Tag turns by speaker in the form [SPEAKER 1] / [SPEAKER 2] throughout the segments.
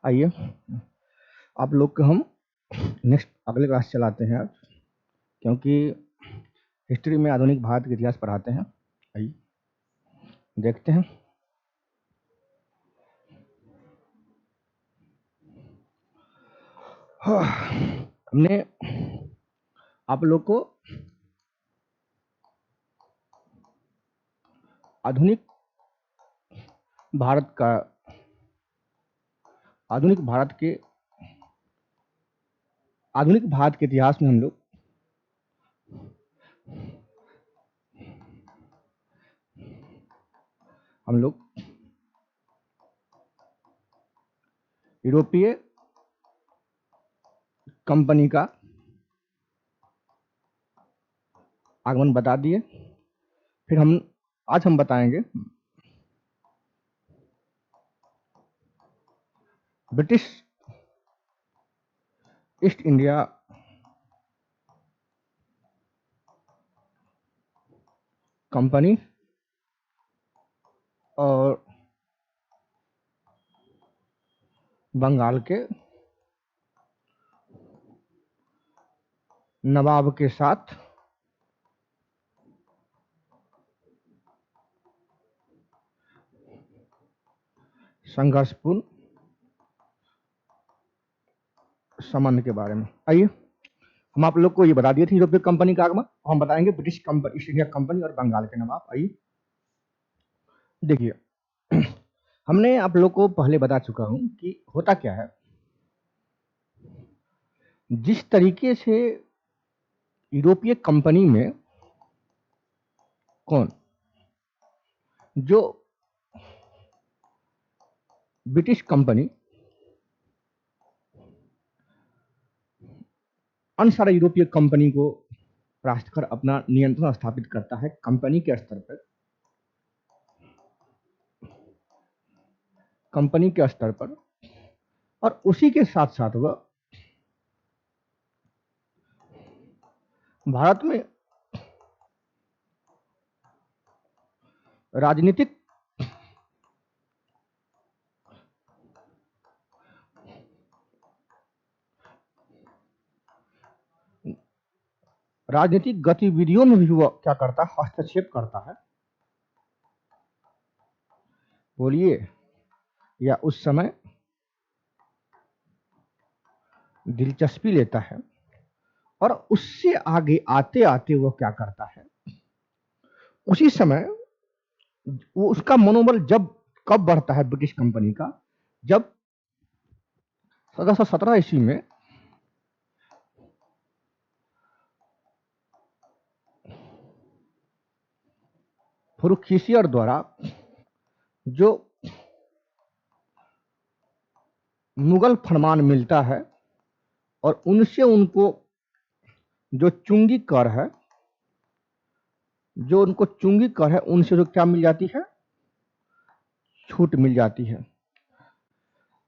[SPEAKER 1] आइए आप लोग को हम नेक्स्ट अगले क्लास चलाते हैं आज, क्योंकि हिस्ट्री में आधुनिक भारत के इतिहास पढ़ाते हैं। आइए देखते हैं। हमने आप लोग को आधुनिक भारत का आधुनिक भारत के इतिहास में हम लोग यूरोपीय कंपनी का आगमन बता दिए। फिर आज हम बताएंगे ब्रिटिश ईस्ट इंडिया कंपनी और बंगाल के नवाब के साथ संघर्षपूर्ण संबंध के बारे में। आइए हम आप लोग को ये बता दिए थे यूरोपीय कंपनी का आगमन। हम बताएंगे British company, east India company और बंगाल के नवाब। आइए देखिए, हमने आप लोग को पहले बता चुका हूं कि होता क्या है। जिस तरीके से यूरोपीय कंपनी में जो ब्रिटिश कंपनी अन्य सारे यूरोपीय कंपनी को परास्त कर अपना नियंत्रण स्थापित करता है कंपनी के स्तर पर, और उसी के साथ साथ वह भारत में राजनीतिक गतिविधियों में भी वह क्या करता है, हस्तक्षेप करता है। बोलिए, या उस समय दिलचस्पी लेता है, और उससे आगे आते आते वो क्या करता है, उसी समय वो उसका मनोबल कब बढ़ता है ब्रिटिश कंपनी का, जब 1717 ईस्वी में फर्रुख खिसियर द्वारा जो मुगल फरमान मिलता है और उनसे उनको जो चुंगी कर है, उनसे जो क्या मिल जाती है, छूट मिल जाती है।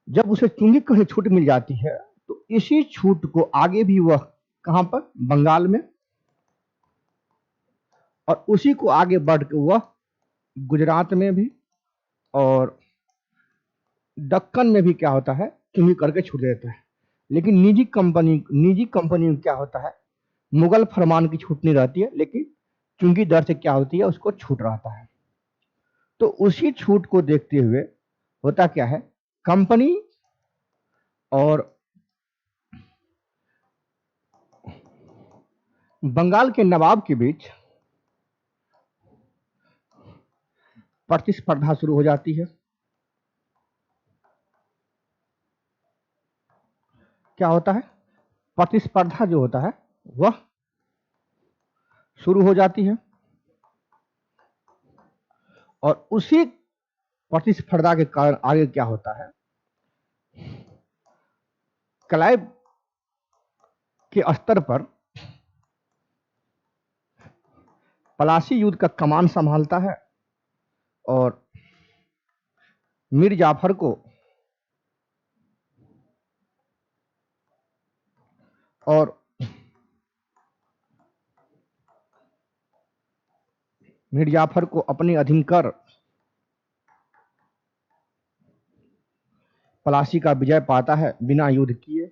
[SPEAKER 1] जब उसे चुंगी कर से छूट मिल जाती है तो इसी छूट को आगे भी वह कहां पर, बंगाल में, और उसी को आगे बढ़ के वह गुजरात में भी और दक्कन में भी क्या होता है, चुंगी करके छूट देता है। लेकिन निजी कंपनी में क्या होता है, मुगल फरमान की छूट नहीं रहती है, लेकिन चुंगी दर से क्या होती है, उसको छूट रहता है। तो उसी छूट को देखते हुए होता क्या है, कंपनी और बंगाल के नवाब के बीच प्रतिस्पर्धा शुरू हो जाती है। क्या होता है, प्रतिस्पर्धा जो होता है वह शुरू हो जाती है, और उसी प्रतिस्पर्धा के कारण आगे क्या होता है, क्लाइव के स्तर पर पलासी युद्ध का कमान संभालता है, और मीर जाफर को अपने अधीन कर प्लासी का विजय पाता है बिना युद्ध किए।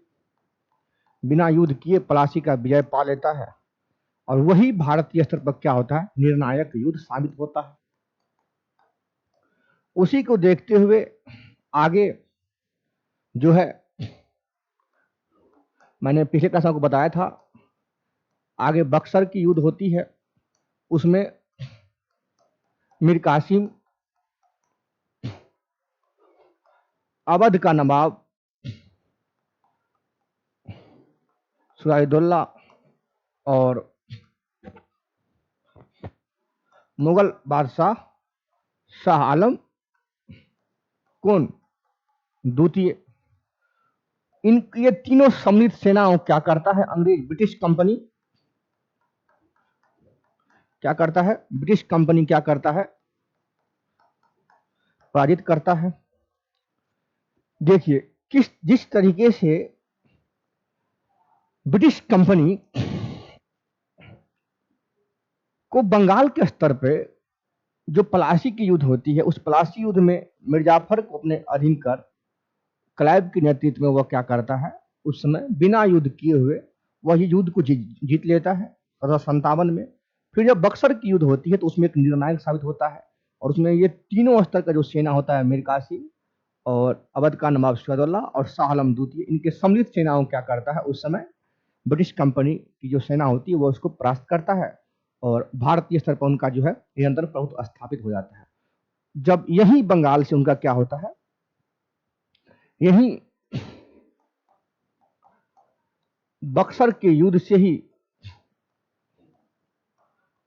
[SPEAKER 1] बिना युद्ध किए प्लासी का विजय पा लेता है और वही भारतीय स्तर पर क्या होता है, निर्णायक युद्ध साबित होता है। उसी को देखते हुए आगे जो है, मैंने पिछले क्लास में आपको बताया था, आगे बक्सर की युद्ध होती है। उसमें मीर कासिम अवध का नवाब सिराजुद्दौला और मुगल बादशाह शाह आलम कौन द्वितीय, इन ये तीनों सम्मिलित सेनाओं क्या करता है, अंग्रेज ब्रिटिश कंपनी क्या करता है, ब्रिटिश कंपनी क्या करता है, पराजित करता है। देखिए जिस तरीके से ब्रिटिश कंपनी को बंगाल के स्तर पे जो प्लासी की युद्ध होती है, उस प्लासी युद्ध में मिर्जाफर को अपने अधीन कर क्लाइव के नेतृत्व में वह क्या करता है, उस समय बिना युद्ध किए हुए वह युद्ध को जीत लेता है 1757 में। फिर जब बक्सर की युद्ध होती है तो उसमें एक निर्णायक साबित होता है और उसमें ये तीनों स्तर का जो सेना होता है, मीर कासिम और अवध का नवाब सिराजुद्दौला और शाह आलम द्वितीय, इनके सम्मिलित सेनाओं क्या करता है, उस समय ब्रिटिश कंपनी की जो सेना होती है वो उसको परास्त करता है और भारतीय स्तर पर उनका जो है निरंतर प्रभुत्व स्थापित हो जाता है। जब यही बंगाल से उनका क्या होता है, यही बक्सर के युद्ध से ही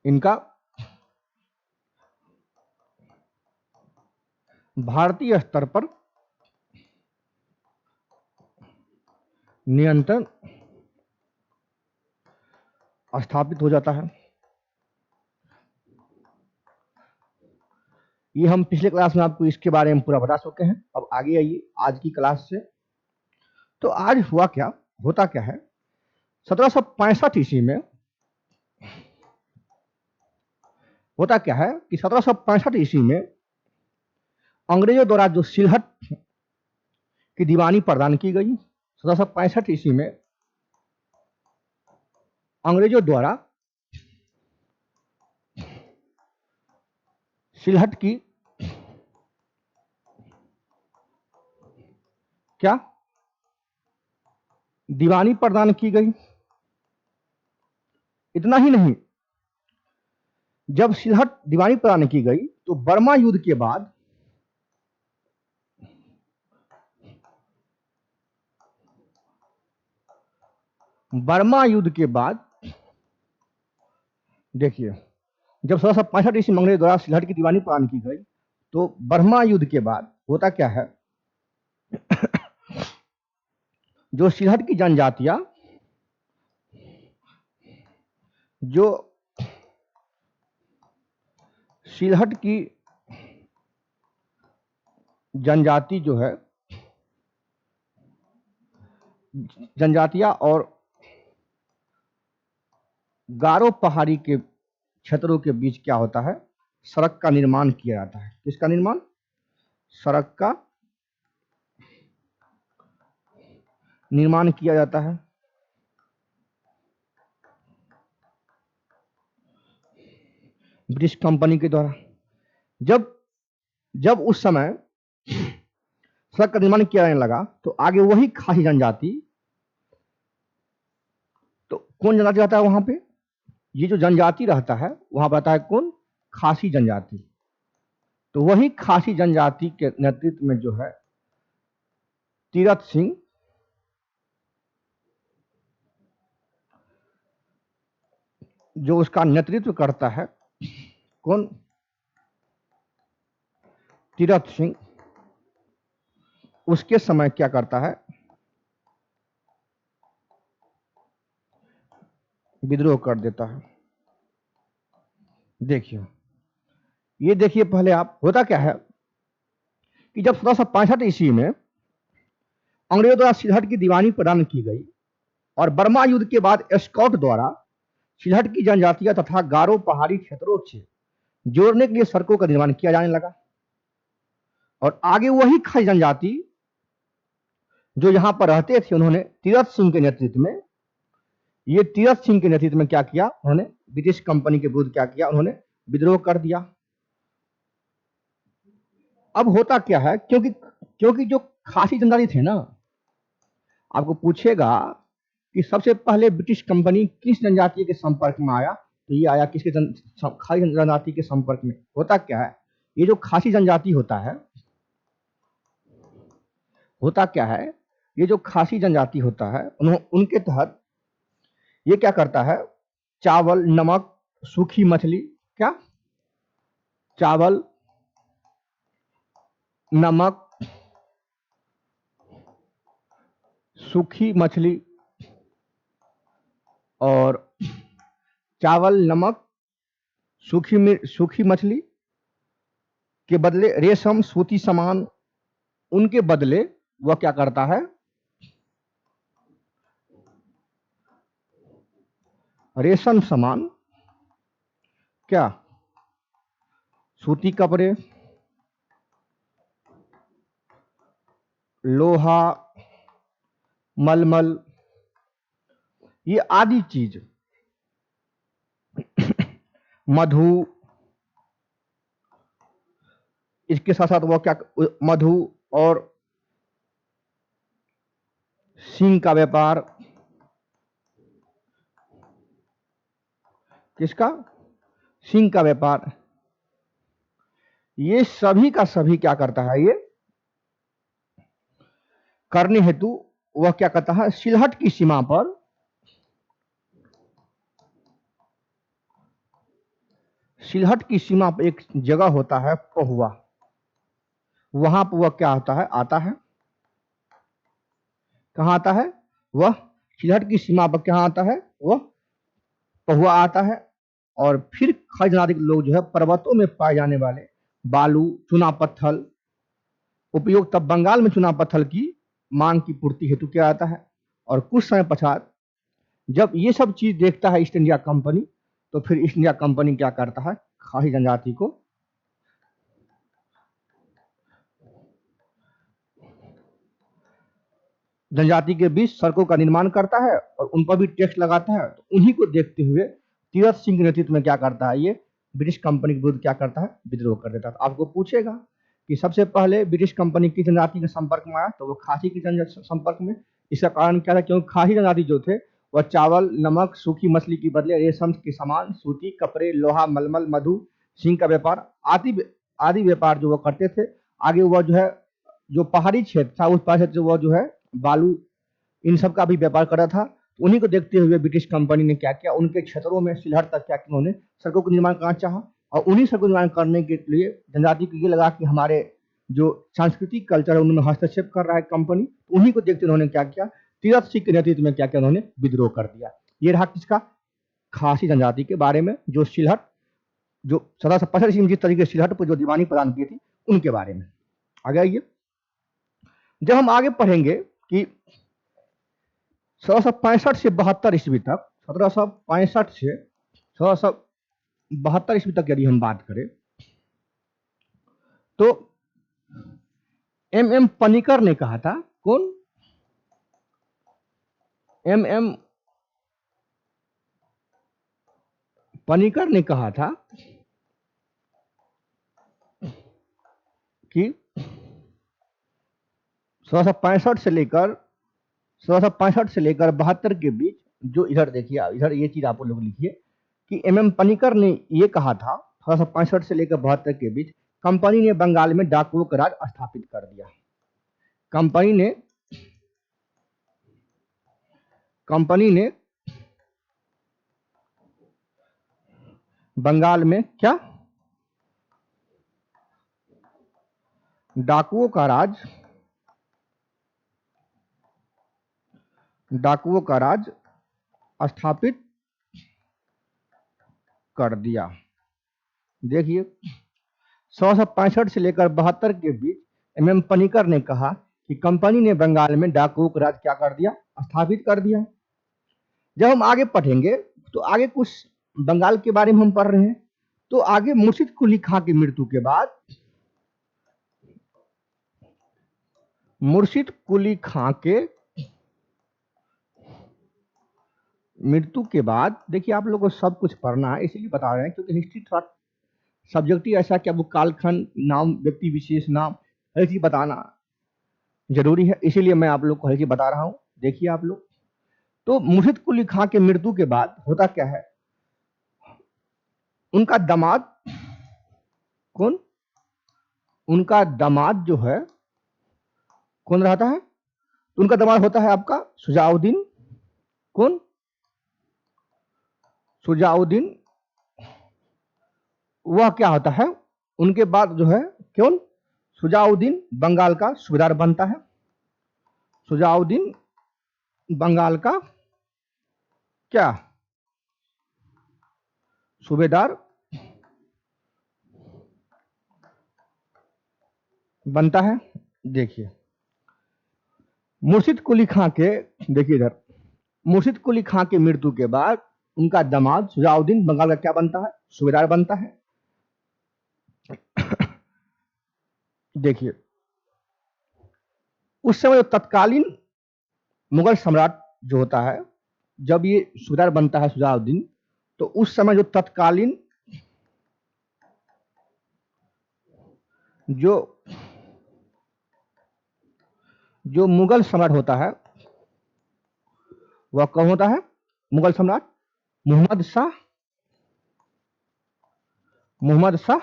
[SPEAKER 1] इनका भारतीय स्तर पर नियंत्रण स्थापित हो जाता है। ये हम पिछले क्लास में आपको इसके बारे में पूरा बता चुके हैं। अब आगे आइए आज की क्लास से। तो आज हुआ क्या, होता क्या है, 1765 ईस्वी में होता क्या है कि 1765 ईस्वी में अंग्रेजों द्वारा जो सिलहट की दीवानी प्रदान की गई, 1765 ईस्वी में अंग्रेजों द्वारा सिलहट की क्या दीवानी प्रदान की गई। इतना ही नहीं, जब सिलहट दीवानी प्रदान की गई तो बर्मा युद्ध के बाद देखिए, जब 1765 ईस्वी में अंग्रेज द्वारा सिलहट की दीवानी प्रदान की गई तो बर्मा युद्ध के बाद होता क्या है, जो सिलहट की जनजातियां, जो सिलहट की जनजाति जो है, जनजातियां और गारो पहाड़ी के क्षेत्रों के बीच क्या होता है, सड़क का निर्माण किया जाता है। किसका निर्माण, सड़क का निर्माण किया जाता है। ब्रिटिश कंपनी के द्वारा जब उस समय सड़क का निर्माण किया जाने लगा तो आगे वही खासी जनजाति, तो कौन जनजाति रहता है वहां पे, ये जो जनजाति रहता है वहां पर रहता है कौन, खासी जनजाति। तो वही खासी जनजाति के नेतृत्व में जो है तीरथ सिंह जो उसका नेतृत्व करता है, कौन, तीरथ सिंह, उसके समय क्या करता है, विद्रोह कर देता है। देखिए, ये देखिए पहले आप, होता क्या है कि जब 1765 ईस्वी में अंग्रेजों द्वारा सिलहट की दीवानी प्रदान की गई और बर्मा युद्ध के बाद स्कॉट द्वारा सिलहट की जनजातियां तथा गारो पहाड़ी क्षेत्रों से जोड़ने के लिए सड़कों का निर्माण किया जाने लगा और आगे वही खासी जनजाति जो यहाँ पर रहते थे, उन्होंने तीरथ सिंह के नेतृत्व में, ये तीरथ सिंह के नेतृत्व में क्या किया, उन्होंने ब्रिटिश कंपनी के विरुद्ध क्या किया, उन्होंने विद्रोह कर दिया। अब होता क्या है, क्योंकि जो खासी जनजाति थे ना, आपको पूछेगा कि सबसे पहले ब्रिटिश कंपनी किस जनजाति के संपर्क में आया, तो ये आया किसके खासी जनजाति के संपर्क में। होता क्या है, ये जो खासी जनजाति होता है, ये जो खासी जनजाति होता है, उनके तहत ये क्या करता है, चावल, नमक, सूखी मछली, क्या, चावल, नमक, सूखी मछली और चावल, नमक, सूखी मछली के बदले रेशम, सूती सामान, उनके बदले वह क्या करता है, रेशम सामान, क्या, सूती कपड़े, लोहा, मलमल, ये आदि चीज, मधु, इसके साथ साथ वो क्या, मधु और सिंह का व्यापार, किसका, सिंह का व्यापार, ये सभी का सभी क्या करता है, ये करने हेतु वह क्या करता है, सिलहट की सीमा पर, सिलहट की सीमा पर एक जगह होता है पहुआ, वहां पर वह क्या होता है, आता है, कहां आता है, वह सिलहट की सीमा पर क्या आता है, वह पहुआ आता है। और फिर खजनादी लोग जो है पर्वतों में पाए जाने वाले बालू, चुना पत्थर, उपयोग तब बंगाल में चुना पत्थर की मांग की पूर्ति हेतु किया जाता है। और कुछ समय पश्चात जब ये सब चीज देखता है ईस्ट इंडिया कंपनी, तो फिर ईस्ट इंडिया कंपनी क्या करता है, खासी जनजाति को जनजाति के बीच सड़कों का निर्माण करता है और उन पर भी टैक्स लगाता है। तो उन्हीं को देखते हुए तीरथ सिंह के नेतृत्व में क्या करता है, ये ब्रिटिश कंपनी के विरुद्ध क्या करता है, विद्रोह कर देता है। तो आपको पूछेगा कि सबसे पहले ब्रिटिश कंपनी किस जनजाति के संपर्क में आया, तो वो खासी के संपर्क में। इसका कारण क्या था, क्योंकि खासी जनजाति जो थे वह चावल, नमक, सूखी मछली के बदले रेशम के सामान, सूती कपड़े, लोहा, मलमल, मधु, सिंह का व्यापार आदि व्यापार जो वो करते थे। आगे वह जो है, जो पहाड़ी क्षेत्र था, उस पहाड़ी क्षेत्र वह जो है बालू, इन सब का भी व्यापार कर रहा था। उन्हीं को देखते हुए ब्रिटिश कंपनी ने क्या किया, उनके क्षेत्रों में सिलहट तक क्या किया, उन्होंने सड़कों का निर्माण करना चाहा। और उन्हीं सड़कों निर्माण करने के लिए जनजाति को ये लगा कि हमारे जो सांस्कृतिक कल्चर है उनमें हस्तक्षेप कर रहा है कंपनी। उन्हीं को देखते उन्होंने क्या किया, तीरथ सिंह के नेतृत्व में क्या किया, उन्होंने विद्रोह कर दिया। ये रहा किसका, खासी जनजाति के बारे में, जो सिलहट, जो 1765 ईस्वी में जिस तरीके से सिलहट पर जो दीवानी प्रदान की थी उनके बारे में। आगे आइए, जब हम आगे पढ़ेंगे कि 1765 से 72 ईस्वी तक, 1765 से 1772 ईस्वी तक यदि हम बात करें, तो एम पनिकर ने कहा था, कौन, एम पनिकर ने कहा था कि 1765 से लेकर 72 के बीच, जो इधर देखिए, इधर ये चीज आप लोग लिखिए कि एम पनिकर ने ये कहा था 1765 से लेकर 72 के बीच कंपनी ने बंगाल में डाकुओं का राज स्थापित कर दिया। कंपनी ने बंगाल में क्या, डाकुओं का राज स्थापित कर दिया। देखिए, 1765 से लेकर 72 के बीच एम पनिकर ने कहा कि कंपनी ने बंगाल में डाकुओं का राज क्या कर दिया, स्थापित कर दिया। जब हम आगे पढ़ेंगे तो आगे कुछ बंगाल के बारे में हम पढ़ रहे हैं। तो आगे मुर्शिद कुली खां की मृत्यु के बाद मुर्शिद कुली खां के मृत्यु के बाद, देखिए आप लोगों को सब कुछ पढ़ना है, इसीलिए बता रहे हैं क्योंकि हिस्ट्री थोड़ा सब्जेक्ट ही ऐसा कि आपको कालखंड, नाम, व्यक्ति विशेष, नाम, हर चीज बताना जरूरी है, इसीलिए मैं आप लोग को हर चीज बता रहा हूं। देखिए आप लोग, तो मुर्शिद कुली खां के मृत्यु के बाद होता क्या है, उनका दामाद, कौन, उनका दामाद जो है कौन रहता है, तो उनका दामाद होता है आपका शुजाउद्दीन, कौन, शुजाउद्दीन। वह क्या होता है, उनके बाद जो है कौन, शुजाउद्दीन बंगाल का सूबेदार बनता है, शुजाउद्दीन बंगाल का क्या सूबेदार बनता है। देखिए मुर्शिद कुली खां के, देखिए इधर, मुर्शिद कुली खां के मृत्यु के बाद उनका दामाद शुजाउद्दीन बंगाल का क्या बनता है, सूबेदार बनता है। देखिए उस समय तत्कालीन मुगल सम्राट जो होता है, जब ये सूबेदार बनता है शुजाउद्दीन, तो उस समय जो तत्कालीन जो जो मुगल सम्राट होता है वह कौन होता है, मुगल सम्राट मोहम्मद शाह, मोहम्मद शाह,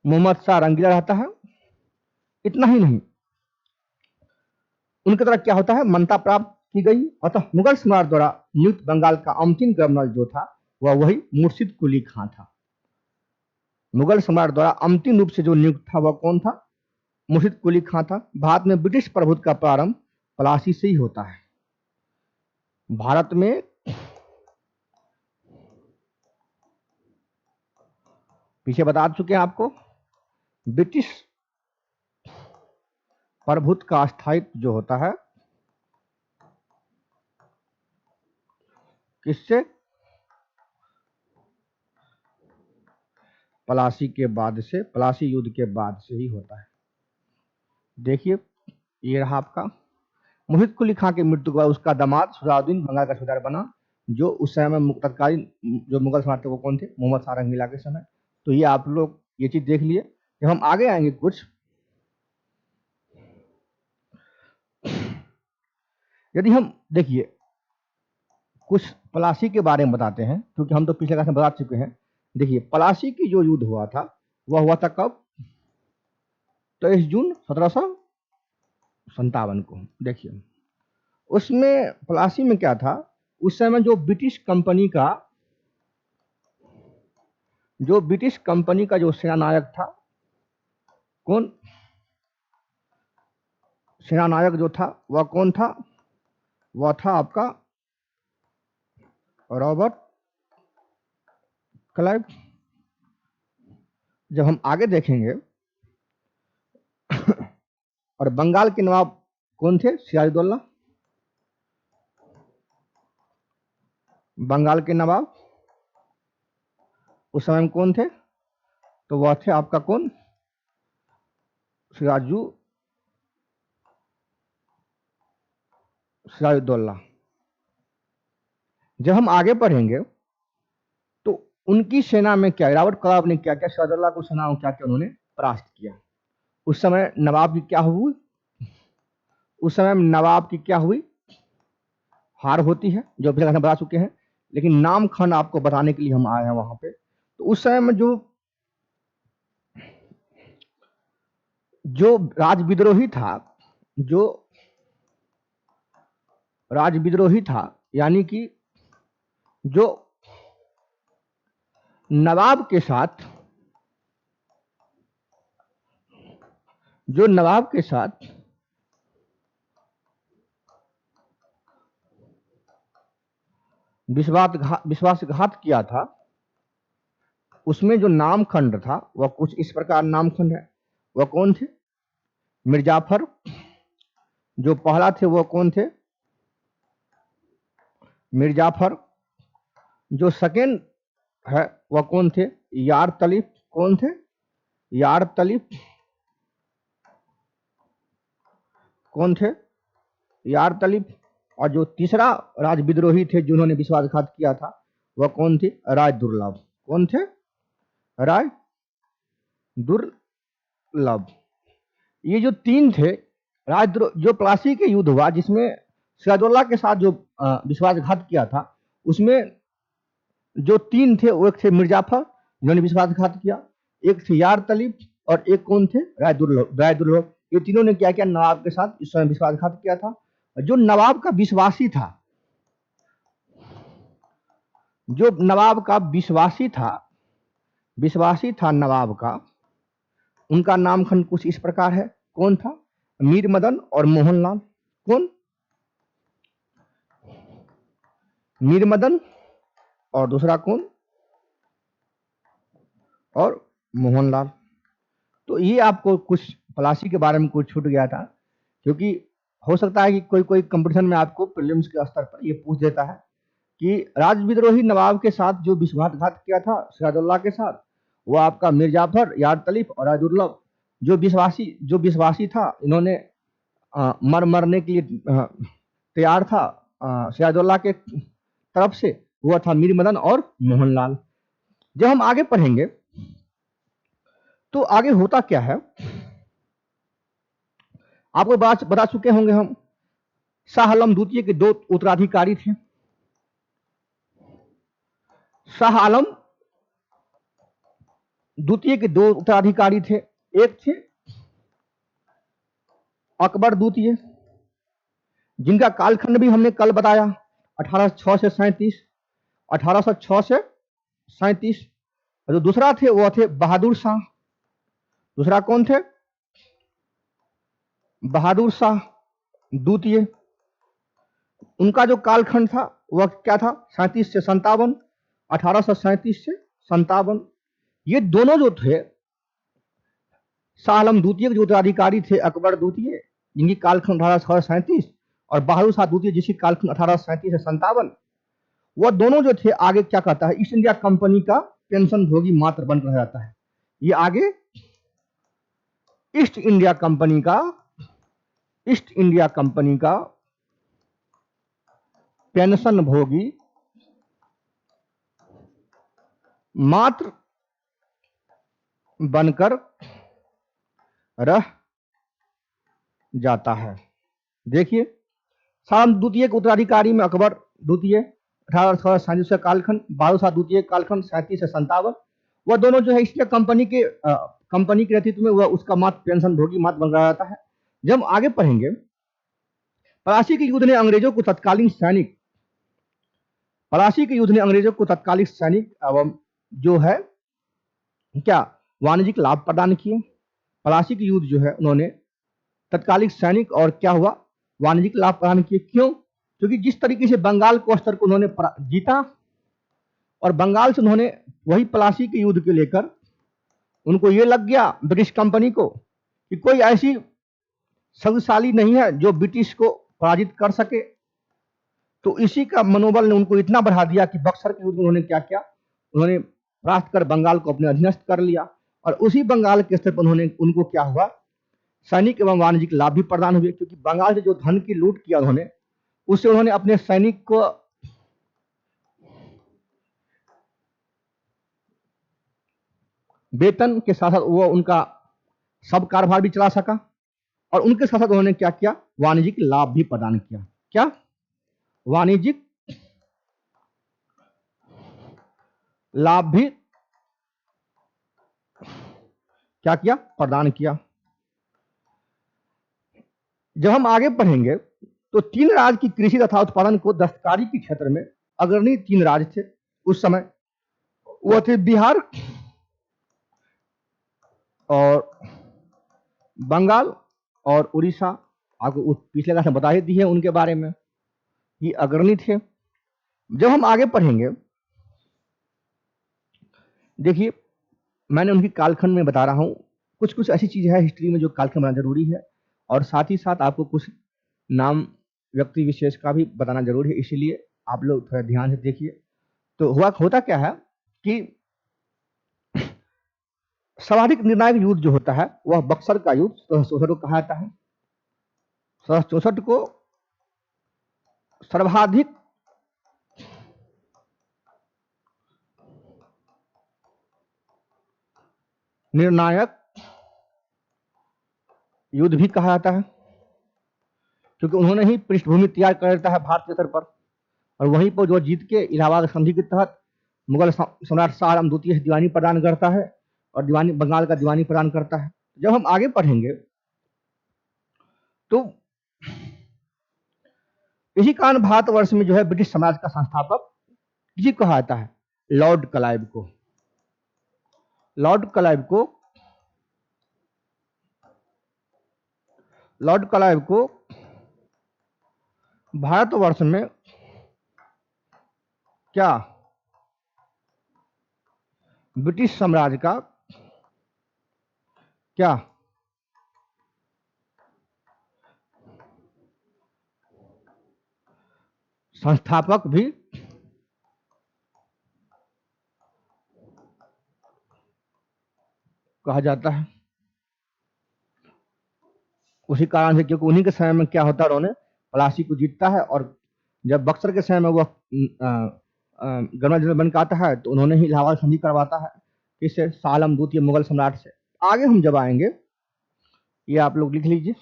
[SPEAKER 1] मोहम्मद शाह रंगीला रहता है। इतना ही नहीं, उनकी तरफ क्या होता है, मान्यता प्राप्त की गई, अतः मुगल सम्राट द्वारा नियुक्त बंगाल का अंतिम गवर्नर जो था वह वही मुर्शिद कुली खां था। मुगल सम्राट द्वारा अंतिम रूप से जो नियुक्त था वह कौन था, मुर्शिद कुली खां था। भारत में ब्रिटिश प्रभुत्व का प्रारंभ प्लासी से ही होता है। भारत में पीछे बता चुके हैं आपको, ब्रिटिश प्रभुत्व का स्थायित्व जो होता है किससे, प्लासी के बाद से, प्लासी युद्ध के बाद से ही होता है। देखिए ये रहा आपका मुर्शिद कुली खां की मृत्यु के बाद उसका दामाद शुजाउद्दीन बंगाल का सूबेदार बना, जो उस समय में तत्कालीन जो मुगल सम्राट थे वो कौन थे, मोहम्मद शाह रंगीला के समय। तो ये आप लोग ये चीज देख लिए। जब हम आगे आएंगे कुछ, यदि हम देखिए कुछ प्लासी के बारे में बताते हैं, क्योंकि हम तो पिछले क्लास में बता चुके हैं। देखिए प्लासी की जो युद्ध हुआ था वह हुआ था कब, 23 जून 1757 को। देखिए उसमें प्लासी में क्या था, उस समय जो ब्रिटिश कंपनी का जो सेनानायक था, कौन, सेनानायक जो था वह कौन था, वह था आपका रॉबर्ट क्लाइव। जब हम आगे देखेंगे और बंगाल के नवाब कौन थे, सिराजुद्दौला, बंगाल के नवाब उस समय में कौन थे, तो वह थे आपका कौन, सिराजुद्दौला। जब हम आगे पढ़ेंगे तो उनकी सेना में क्या, रॉबर्ट क्लाइव ने क्या क्या सिराजुद्दौला को सेना में क्या क्या उन्होंने परास्त किया। उस समय नवाब की क्या हुई, उस समय नवाब की क्या हुई, हार होती है, जो पिछले बता चुके हैं। लेकिन नाम खंड आपको बताने के लिए हम आए हैं वहां पे। तो उस समय में जो राजविद्रोही था, जो राजविद्रोही था, यानी कि जो नवाब के साथ, जो नवाब के साथ विश्वासघात किया था, उसमें जो नामखंड था वह कुछ इस प्रकार नामखंड है। वह कौन थे, मिर्जाफर, जो पहला थे वह कौन थे, मिर्जाफर। जो सेकेंड है वह कौन थे, यार तलिफ, कौन थे, यार तलिफ। कौन थे? यार तलिब। और जो तीसरा राज विद्रोही थे जिन्होंने विश्वासघात किया था वह कौन थे? राय दुर्लभ। कौन थे? राय दुर्लभ। ये जो तीन थे जो प्लासी के युद्ध हुआ जिसमें सिराजुद्दौला के साथ जो विश्वासघात किया था, उसमें जो तीन थे वो एक थे मिर्जाफर जिन्होंने विश्वासघात किया, एक थे यार तलिब और एक कौन थे? राय दुर्लभ। ये तीनों ने क्या किया? नवाब के साथ इस समय विश्वासघात किया था। जो नवाब का विश्वासी था, जो नवाब का विश्वासी था नवाब का, उनका नामखंड कुछ इस प्रकार है। कौन था? मीर मदन और मोहनलाल। कौन? मीर मदन और दूसरा कौन? और मोहनलाल। तो ये आपको कुछ प्लासी के बारे में कुछ छूट गया था, क्योंकि हो सकता है कि कोई कोई कंपटीशन में आपको प्रीलिम्स के स्तर पर ये पूछ देता है कि राज विद्रोही नवाब के साथ जो विश्वासघात किया था सिराजुद्दौला के साथ, वो आपका मिर्जाफर, यार तलिफ और राय दुर्लभ। जो विश्वासी था, इन्होंने मरने के लिए तैयार था सिराजुद्दौला के तरफ से, हुआ था मीर मदन और मोहनलाल। जब हम आगे पढ़ेंगे तो आगे होता क्या है आपको बता चुके होंगे हम। शाह आलम द्वितीय के दो उत्तराधिकारी थे। शाह आलम द्वितीय के दो उत्तराधिकारी थे। एक थे अकबर द्वितीय, जिनका कालखंड भी हमने कल बताया, 1806 से 37। 1806 से 37। जो दूसरा थे वो थे बहादुर शाह। दूसरा कौन थे? बहादुर शाह द्वितीय। उनका जो कालखंड था वह क्या था? 37 से 57। 1837 से 57। ये दोनों जो थे, शाह आलम द्वितीय के जो उत्तराधिकारी थे अकबर द्वितीय, जिनकी कालखंड 1837, और बहादुर शाह द्वितीय जिसकी कालखंड 1837 से 57, वह दोनों जो थे आगे क्या कहता है? ईस्ट इंडिया कंपनी का पेंशन भोगी मात्र बनकर रह जाता है। ये आगे ईस्ट इंडिया कंपनी का पेंशन भोगी मात्र बनकर रह जाता है। देखिए, शाह द्वितीय के उत्तराधिकारी में अकबर द्वितीय 1837 का कालखंड, बहादुर शाह द्वितीय कालखंड 37 से 57। वह दोनों जो है इसलिए कंपनी के नेतृत्व में वह उसका मात्र पेंशन भोगी मात्र बन रहा जाता है। जब हम आगे पढ़ेंगे, प्लासी के युद्ध ने अंग्रेजों को तत्कालीन सैनिक एवं जो है क्या वाणिज्यिक लाभ प्रदान किए। प्लासी के युद्ध जो है उन्होंने तत्कालीन सैनिक और क्या हुआ? वाणिज्यिक लाभ प्रदान किए। क्यों? क्योंकि जिस तरीके से बंगाल को स्तर को उन्होंने जीता और बंगाल से उन्होंने वही प्लासी के युद्ध के लेकर उनको ये लग गया ब्रिटिश कंपनी को कि कोई ऐसी शक्तिशाली नहीं है जो ब्रिटिश को पराजित कर सके। तो इसी का मनोबल ने उनको इतना बढ़ा दिया कि बक्सर के युद्ध में उन्होंने क्या किया? उन्होंने परास्त कर बंगाल को अपने अधीनस्थ कर लिया, और उसी बंगाल के स्तर पर उनको क्या हुआ? सैनिक एवं वाणिज्यिक लाभ भी प्रदान हुए, क्योंकि बंगाल से जो धन की लूट किया उन्होंने, उससे उन्होंने अपने सैनिक को वेतन के साथ साथ वो उनका सब कारोबार भी चला सका, और उनके साथ साथ उन्होंने क्या किया? वाणिज्यिक लाभ भी प्रदान किया। क्या? वाणिज्यिक लाभ भी क्या किया? प्रदान किया। जब हम आगे पढ़ेंगे तो तीन राज्य की कृषि तथा उत्पादन को दस्तकारी के क्षेत्र में अग्रणी तीन राज्य थे उस समय। वो थे बिहार और बंगाल और उड़ीसा। आपको पिछले क्लास में बता ही दी है उनके बारे में, ये अग्रणी थे। जब हम आगे पढ़ेंगे, देखिए मैंने उनकी कालखंड में बता रहा हूं, कुछ कुछ ऐसी चीज है हिस्ट्री में जो कालखंड बनाना जरूरी है, और साथ ही साथ आपको कुछ नाम व्यक्ति विशेष का भी बताना जरूरी है, इसीलिए आप लोग थोड़ा ध्यान से देखिए। तो होता क्या है कि सर्वाधिक निर्णायक युद्ध जो होता है वह बक्सर का युद्ध 1600 को कहा जाता है। 1764 को सर्वाधिक निर्णायक युद्ध भी कहा जाता है, क्योंकि उन्होंने ही पृष्ठभूमि तैयार कर देता है भारतीय स्तर पर, और वहीं पर जो जीत के इलाहाबाद संधि के तहत मुगल सम्राट शाह आलम द्वितीय दीवानी प्रदान करता है और दीवानी बंगाल का दीवानी प्रदान करता है। जब हम आगे पढ़ेंगे तो इसी कारण भारतवर्ष में जो है ब्रिटिश साम्राज्य का संस्थापक किसी कहा जाता है, लॉर्ड क्लाइव को। लॉर्ड क्लाइव को भारतवर्ष में क्या ब्रिटिश साम्राज्य का क्या संस्थापक भी कहा जाता है। उसी कारण से, क्योंकि उन्हीं के समय में क्या होता है, उन्होंने प्लासी को जीतता है, और जब बक्सर के समय में वह गवर्नर जनरल बन के आता है तो उन्होंने ही इलाहाबाद संधि करवाता है किससे, शाह आलम द्वितीय मुगल सम्राट से। आगे हम जब आएंगे, ये आप लोग लिख लीजिए,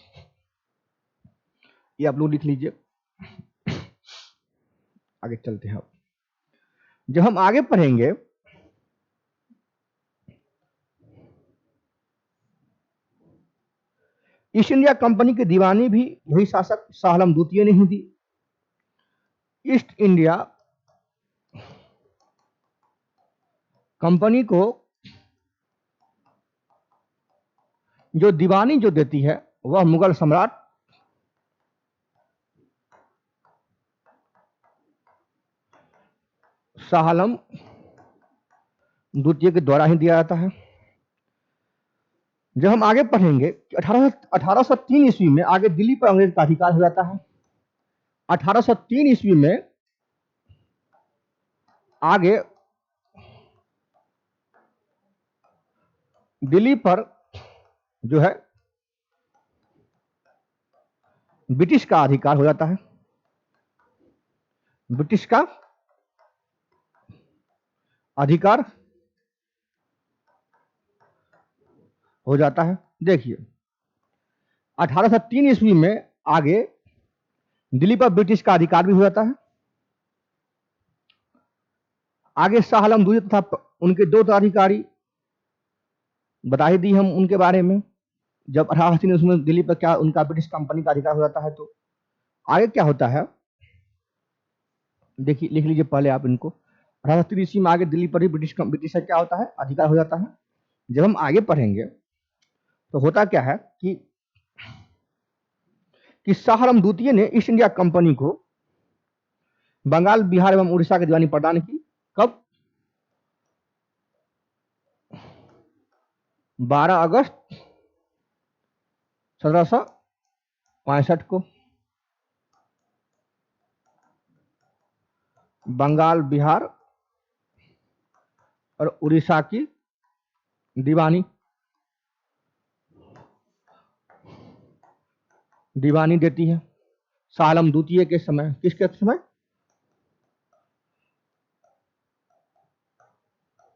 [SPEAKER 1] आगे चलते हैं। अब जब हम आगे पढ़ेंगे ईस्ट इंडिया कंपनी की दीवानी भी वही शासक शाह आलम द्वितीय ने ही दी। ईस्ट इंडिया कंपनी को जो दीवानी जो देती है वह मुगल सम्राट शाह आलम द्वितीय के द्वारा ही दिया जाता है। जब हम आगे पढ़ेंगे 1803 ईस्वी में आगे दिल्ली पर अंग्रेज का अधिकार हो जाता है। 1803 ईस्वी में आगे दिल्ली पर जो है ब्रिटिश का अधिकार हो जाता है। ब्रिटिश का अधिकार हो जाता है। देखिए 1803 ईस्वी में आगे दिल्ली पर ब्रिटिश का अधिकार भी हो जाता है। आगे शाह आलम द्वितीय तथा उनके दो उत्तराधिकारी बता ही दी हम उनके बारे में। जब 1803 ईस्वी में दिल्ली पर क्या उनका ब्रिटिश कंपनी का अधिकार हो जाता है, तो आगे क्या होता है देखिए, लिख लीजिए पहले आप इनको। 1803 ईस्वी में आगे दिल्ली पर ही ब्रिटिश का क्या होता है, अधिकार हो जाता है। जब हम आगे पढ़ेंगे तो होता क्या है कि शाह आलम द्वितीय ने ईस्ट इंडिया कंपनी को बंगाल, बिहार एवं उड़ीसा की दीवानी प्रदान की। कब? 12 अगस्त 1765 को बंगाल, बिहार और उड़ीसा की दीवानी देती है। शाह आलम द्वितीय के समय, किसके समय?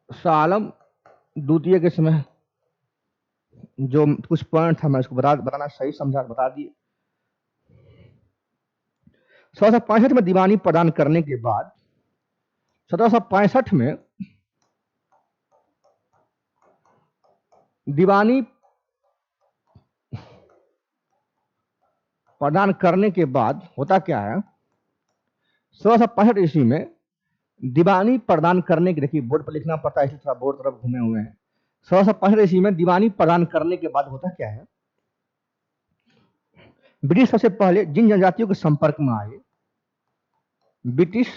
[SPEAKER 1] शाह आलम द्वितीय के समय। जो कुछ पॉइंट था मैं उसको बताना सही समझा, बता दिए। 1765 में दीवानी प्रदान करने के बाद 1765 में दीवानी प्रदान करने के बाद होता क्या है, 1765 ईस्वी में दीवानी प्रदान करने के, देखिए बोर्ड पर लिखना पड़ता है इसलिए थोड़ा बोर्ड तरफ घूमे हुए हैं। 1765 ईस्वी में दीवानी प्रदान करने के बाद होता क्या है, ब्रिटिश सबसे पहले जिन जनजातियों के संपर्क में आए, ब्रिटिश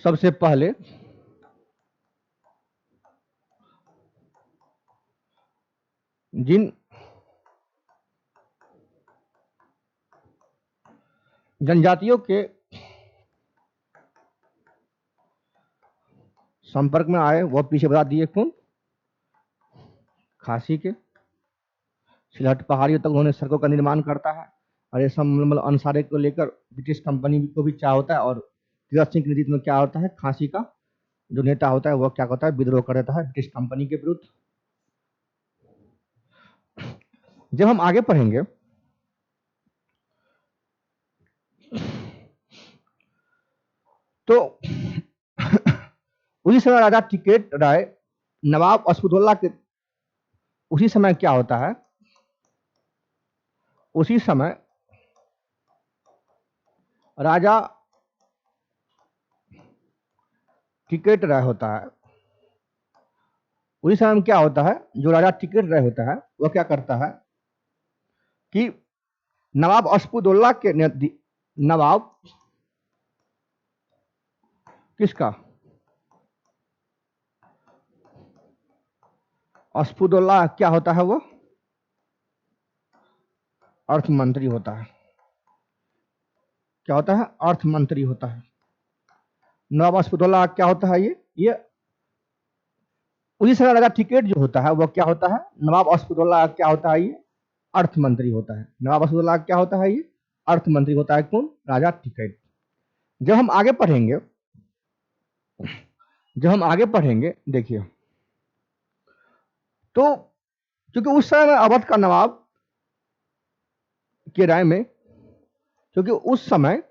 [SPEAKER 1] सबसे पहले जिन जनजातियों के संपर्क में आए, वह पीछे बता दिए, कौन? खासी के, सिलहट पहाड़ियों तक उन्होंने सड़कों का निर्माण करता है। और ये सब मतलब अंसारे को लेकर ब्रिटिश कंपनी को भी क्या होता है, और तीरथ सिंह के नेतृत्व में क्या होता है, खांसी का जो नेता होता है वो क्या होता है, विद्रोह कर देता है ब्रिटिश कंपनी के विरुद्ध। जब हम आगे पढ़ेंगे तो उसी समय राजा टिकैत राय नवाब असफुद्दौला के, उसी समय क्या होता है, उसी समय राजा टिकैत राय होता है, उसी समय में क्या होता है, जो राजा टिकैत राय होता है वह क्या करता है कि नवाब असफुद्दौला के नवाब किसका, असफुद्दौला क्या होता है, वो अर्थ मंत्री होता है। क्या होता है, अर्थ मंत्री होता है। नवाब असफुद्दौला क्या होता है, ये उसी समय राजा टिकैत जो होता है वह क्या होता है, नवाब असफुद्दौला क्या होता है, ये अर्थ मंत्री होता है। नवाब असफुद्दौला क्या होता है, ये अर्थ मंत्री होता है। कौन, राजा टिकैत। जब हम आगे पढ़ेंगे, देखिए, तो क्योंकि उस समय अवध का नवाब के राय में, क्योंकि उस समय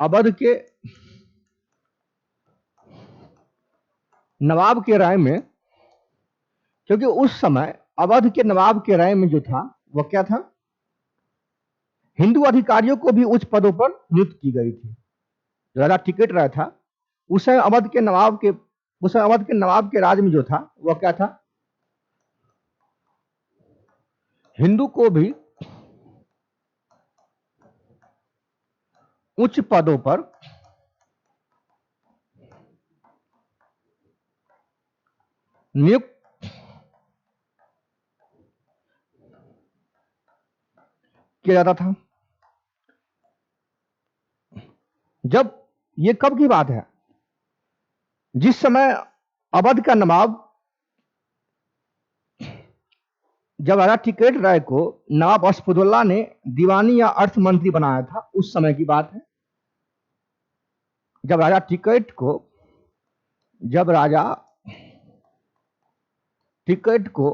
[SPEAKER 1] अवध के नवाब के राय में, क्योंकि उस समय अवध के नवाब के राय में जो था वह क्या था, हिंदू अधिकारियों को भी उच्च पदों पर नियुक्त की गई थी। राजा टिकैत राय था उस समय अवध के नवाब के, उस समय अवध के नवाब के राज में जो था वह क्या था, हिंदू को भी उच्च पदों पर नियुक्त किया जाता था। जब, ये कब की बात है, जिस समय अवध का नवाब, जब राजा टिकैत राय को नवाब असफुद्दौला ने दीवानी या अर्थ मंत्री बनाया था, उस समय की बात है। जब राजा टिकैत को, जब राजा टिकैत को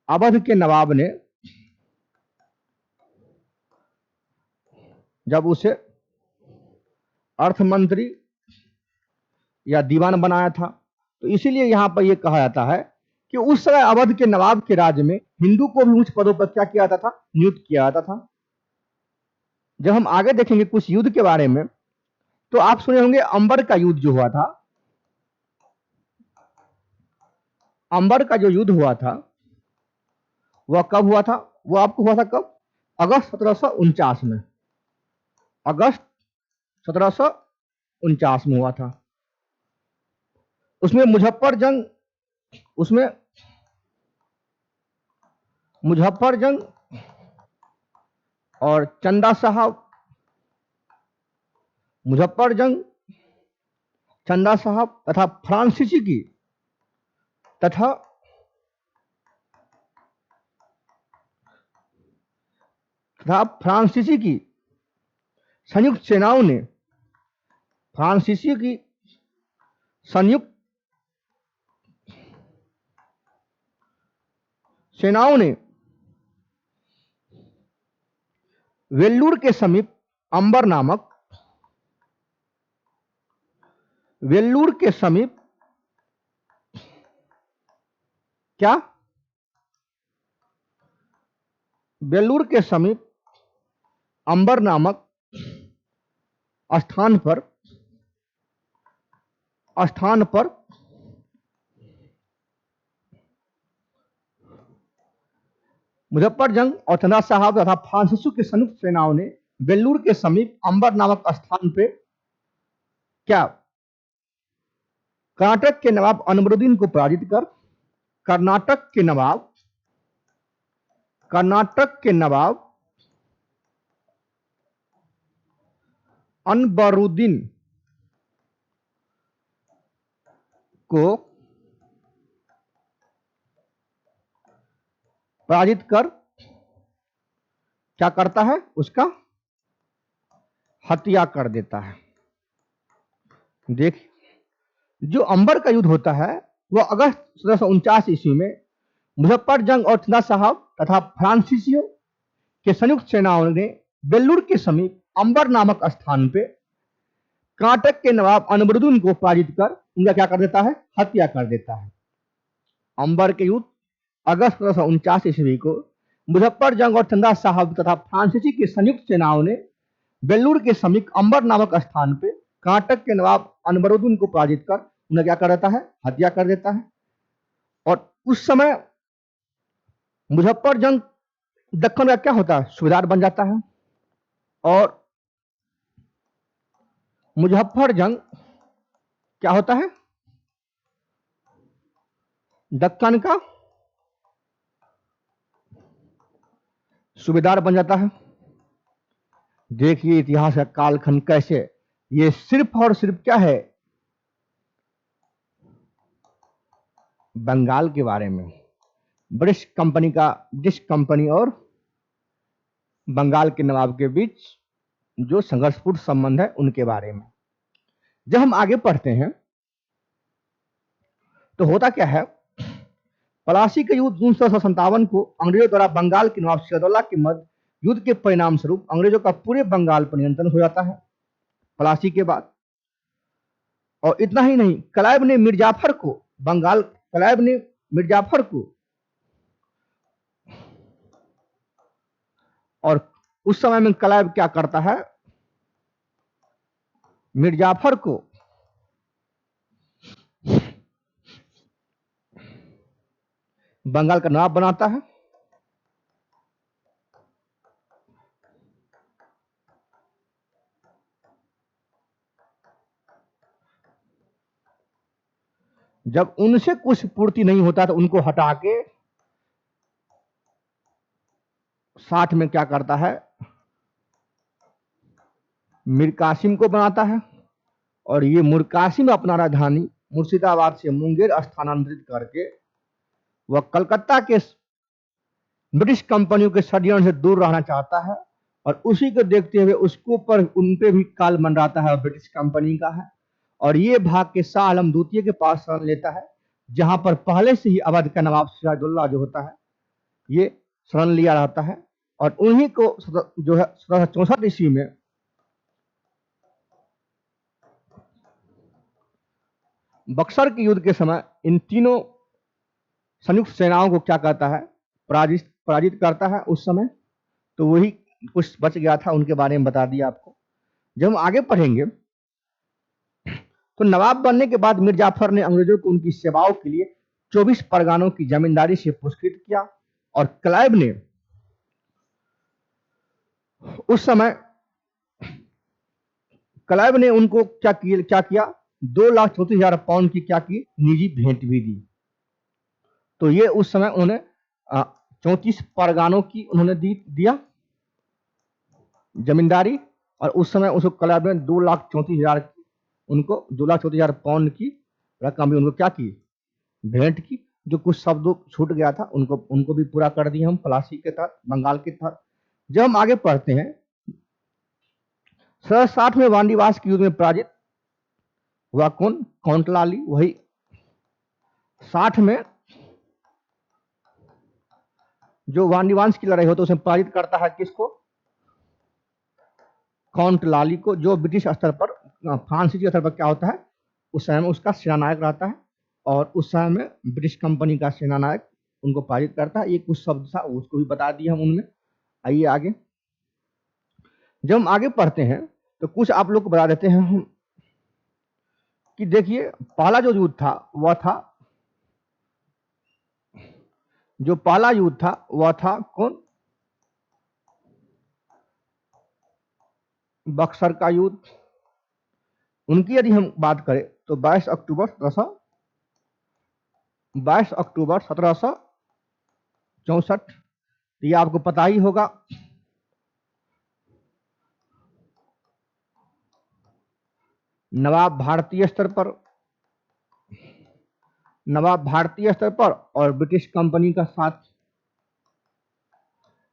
[SPEAKER 1] अवध के नवाब ने जब उसे अर्थ मंत्री या दीवान बनाया था, तो इसीलिए यहां पर यह कहा जाता है कि उस समय अवध के नवाब के राज्य में हिंदू को भी उच्च पदों पर क्या किया जाता था, नियुक्त किया जाता था। जब हम आगे देखेंगे कुछ युद्ध के बारे में, तो आप सुने होंगे अंबर का युद्ध जो हुआ था, अंबर का जो युद्ध हुआ था वह कब हुआ था, वो आपको हुआ था कब, अगस्त 1749 में, अगस्त 1749 में हुआ था। उसमें मुजफ्फर जंग, उसमें मुजफ्फर जंग और चंदा साहब, मुजफ्फर जंग, चंदा साहब तथा फ्रांसीसी की, तथा फ्रांसीसी की संयुक्त सेनाओं ने, फ्रांसीसी की संयुक्त सेनाओं ने वेल्लूर के समीप अंबर नामक, वेल्लूर के समीप क्या, वेल्लूर के समीप अंबर नामक स्थान पर, स्थान पर मुजफ्फर जंग और चंदा साहब तथा फ्रांसीसी की संयुक्त सेनाओं ने वेल्लूर के समीप अंबर नामक स्थान पे क्या, कर्नाटक के नवाब अनवरुद्दीन को पराजित कर, कर्नाटक के नवाब, कर्नाटक के नवाब अनवरुद्दीन को पराजित कर क्या करता है, उसका हत्या कर देता है। देख, जो अंबर का युद्ध होता है वह अगस्त 1749 ईस्वी में मुजफ्फरजंग और चंदा साहब तथा फ्रांसीसियों के संयुक्त सेनाओं ने बेल्लूर के समीप अंबर नामक स्थान पे कर्नाटक के नवाब अनबरुद्दीन को पराजित कर उनका क्या कर देता है, हत्या कर देता है। अंबर के युद्ध अगस्त 1749 ईस्वी को मुजफ्फरजंग और चंदा साहब तथा फ्रांसीसी की संयुक्त सेनाओं ने बेल्लूर के समीप अंबर नामक स्थान पे कर्नाटक के नवाब अनबरुद्दीन को पराजित कर उन्हें क्या कर देता है, हत्या कर देता है। और उस समय मुजफ्फरजंग दक्कन का क्या होता है, सूबेदार बन जाता है। और मुजफ्फरजंग क्या होता है, दक्कन का सूबेदार बन जाता है। देखिए इतिहास का कालखंड कैसे, ये सिर्फ और सिर्फ क्या है, बंगाल के बारे में, ब्रिटिश कंपनी और बंगाल के नवाब के बीच जो संघर्षपूर्ण संबंध है उनके बारे में। जब हम आगे पढ़ते हैं तो होता क्या है, पलासी के युद्ध 1957 को अंग्रेजों द्वारा बंगाल के नवाब सिराजउद्दौला के मध्य युद्ध के परिणाम स्वरूप अंग्रेजों का पूरे बंगाल पर नियंत्रण हो जाता है पलासी के बाद। और इतना ही नहीं, क्लाइव ने मिर्जाफर को और उस समय में क्लाइव क्या करता है, मिर्जाफर को बंगाल का नवाब बनाता है। जब उनसे कुछ पूर्ति नहीं होता तो उनको हटा के साथ में क्या करता है, मीर कासिम को बनाता है। और ये मीर कासिम अपना राजधानी मुर्शिदाबाद से मुंगेर स्थानांतरित करके वह कलकत्ता के ब्रिटिश कंपनियों के षड्यंत्र से दूर रहना चाहता है। और उसी को देखते हुए उसको पर उन पे भी काल मंडराता है, ब्रिटिश कंपनी का है। और ये भाग के शाह आलम द्वितीय के पास शरण लेता है, जहां पर पहले से ही अवध का नवाब सिराजुद्दौला जो होता है ये शरण लिया रहता है। और उन्हीं को जो है 1764 ईस्वी में बक्सर के युद्ध के समय इन तीनों संयुक्त सेनाओं को क्या कहता है, पराजित करता है उस समय। तो वही कुछ बच गया था उनके बारे में बता दिया आपको। जब हम आगे पढ़ेंगे तो नवाब बनने के बाद मीर जाफर ने अंग्रेजों को उनकी सेवाओं के लिए 24 परगनों की जमींदारी से पुरस्कृत किया। और क्लाइव ने उनको क्या किया 2,34,000 पाउंड की क्या की, निजी भेंट भी दी। तो ये उस समय उन्होंने 34 परगनों की उन्होंने दिया जमींदारी। और उस समय उसको क्लाइव ने 2,34,000 उनको 2,34,000 पाउंड की रकम भी उनको क्या की, भेंट की। जो कुछ शब्दों छूट गया था उनको भी पूरा कर दिया हम पलासी के तहत, बंगाल के तहत। जब हम आगे पढ़ते हैं 1760 में वांडीवास के युद्ध में पराजित हुआ कौन, काउंटलाली। वही 60 में जो वांडीवास की लड़ाई होती है उसमें पराजित करता है किसको, काउंट लाली को, जो ब्रिटिश स्तर पर फ्रांसीसी स्तर पर क्या होता है उस समय में उसका सेनानायक रहता है। और उस समय में ब्रिटिश कंपनी का सेनानायक उनको पराजित करता है। ये कुछ शब्द था उसको भी बता दिए हम उनमें। आइए आगे, जब हम आगे पढ़ते हैं तो कुछ आप लोग को बता देते हैं हम कि देखिए पहला जो युद्ध था वह था, जो पहला युद्ध था वह था कौन, बक्सर का युद्ध। उनकी यदि हम बात करें तो 22 अक्टूबर 1764, तो ये आपको पता ही होगा। नवाब भारतीय स्तर पर नवाब भारतीय स्तर पर और ब्रिटिश कंपनी का साथ,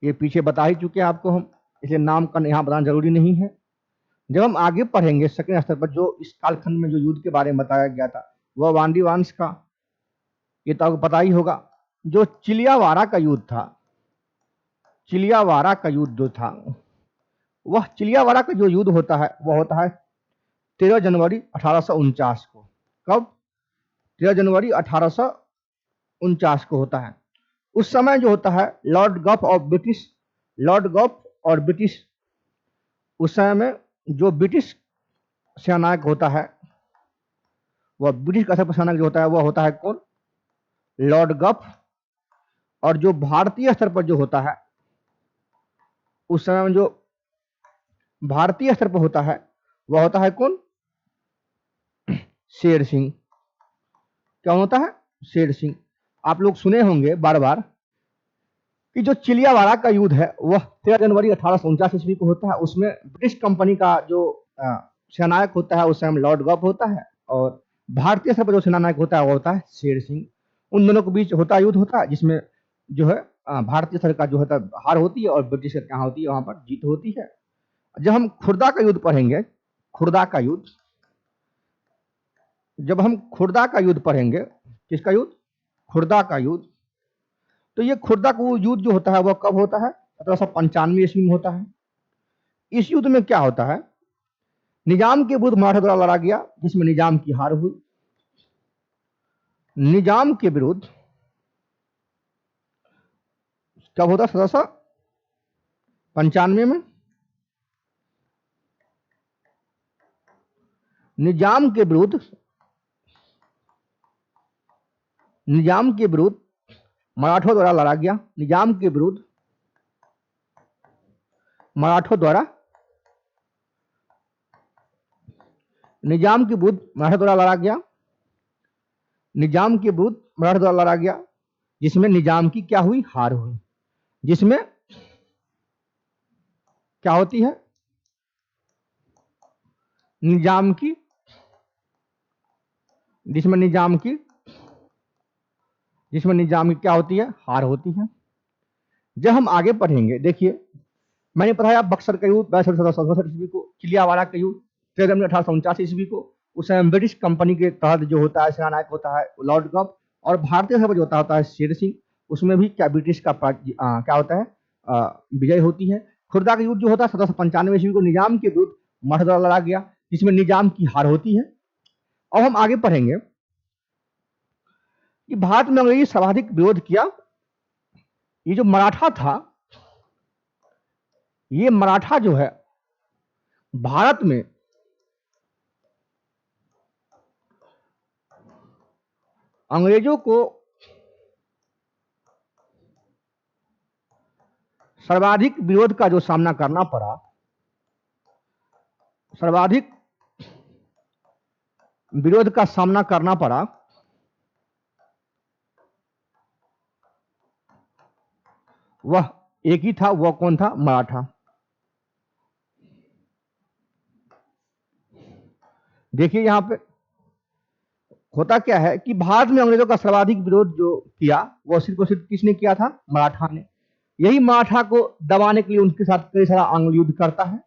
[SPEAKER 1] ये पीछे बता ही चुके हैं आपको हम, इसलिए नाम का यहाँ बताना जरूरी नहीं है। जब हम आगे पढ़ेंगे सेकंड स्तर पर, जो इस कालखंड में जो युद्ध के बारे में बताया गया था वह वांडी वंश का, ये तो आपको पता ही होगा। जो चिलियावारा का युद्ध था, चिलियावारा का युद्ध जो था, वह चिलियावारा का जो युद्ध होता है वह होता है 13 जनवरी 1849 को। कब? 13 जनवरी 1849 को होता है। उस समय जो होता है लॉर्ड गफ और ब्रिटिश, उस समय में जो ब्रिटिश सेनानायक होता है, वह ब्रिटिश का सेनानायक जो होता है वह होता है कौन? लॉर्ड गफ। और जो भारतीय स्तर पर जो होता है, उस समय में जो भारतीय स्तर पर होता है वह होता है कौन? शेर सिंह। क्या होता है? शेर सिंह। आप लोग सुने होंगे बार बार कि जो चिलियावारा का युद्ध है वह 13 जनवरी 1849 ईस्वी को होता है। उसमें ब्रिटिश कंपनी का जो सेनानायक होता है उस समय लॉर्ड गफ होता है, और भारतीय स्तर पर जो सेनानायक होता है वो होता है शेर सिंह। उन दोनों के बीच होता युद्ध होता है, जिसमें जो है भारतीय स्तर का जो होता है हार होती है और ब्रिटिश क्या होती है, वहां पर जीत होती है। जब हम खुर्दा का युद्ध पढ़ेंगे, खुर्दा का युद्ध, जब हम खुर्दा का युद्ध पढ़ेंगे, किसका युद्ध? खुर्दा का युद्ध। तो ये खुर्दा का युद्ध जो होता है वह कब होता है? 1795 ईस्वी में होता है। इस युद्ध में क्या होता है? निजाम के विरुद्ध मराठा द्वारा लड़ा गया, जिसमें निजाम की हार हुई। निजाम के विरुद्ध कब होता? 1795 में। निजाम के विरुद्ध मराठों द्वारा लड़ा गया। निजाम के विरुद्ध मराठों द्वारा लड़ा गया। निजाम के विरुद्ध मराठों द्वारा लड़ा गया, जिसमें निजाम की क्या हुई? हार हुई। जिसमें क्या होती है? निजाम की क्या होती है? हार होती है। जब हम आगे पढ़ेंगे, देखिए मैंने पढ़ाया बक्सर का युद्ध 1767 ईस्वी को, चिलियावाड़ा का युद्ध 13 जनवरी 1849 ईस्वी को। उस समय ब्रिटिश कंपनी के तहत जो होता है सेनानायक होता है लॉर्ड गफ, और भारतीय सेना जो होता है शेर सिंह। उसमें भी क्या ब्रिटिश का क्या होता है? विजय होती है। खुर्दा का युद्ध जो होता है 1795 ईस्वी को निजाम के विरुद्ध मराठा द्वारा लड़ा गया, जिसमें निजाम की हार होती है। अब हम आगे पढ़ेंगे कि भारत में अंग्रेजी सर्वाधिक विरोध किया। ये जो मराठा था, ये मराठा जो है भारत में अंग्रेजों को सर्वाधिक विरोध का जो सामना करना पड़ा, सर्वाधिक विरोध का सामना करना पड़ा, वह एक ही था। वह कौन था? मराठा। देखिए यहां पे होता क्या है कि भारत में अंग्रेजों का सर्वाधिक विरोध जो किया वह सिर्फ और सिर्फ किसने किया था? मराठा ने। यही मराठा को दबाने के लिए उनके साथ कई सारा आंग्ल युद्ध करता है।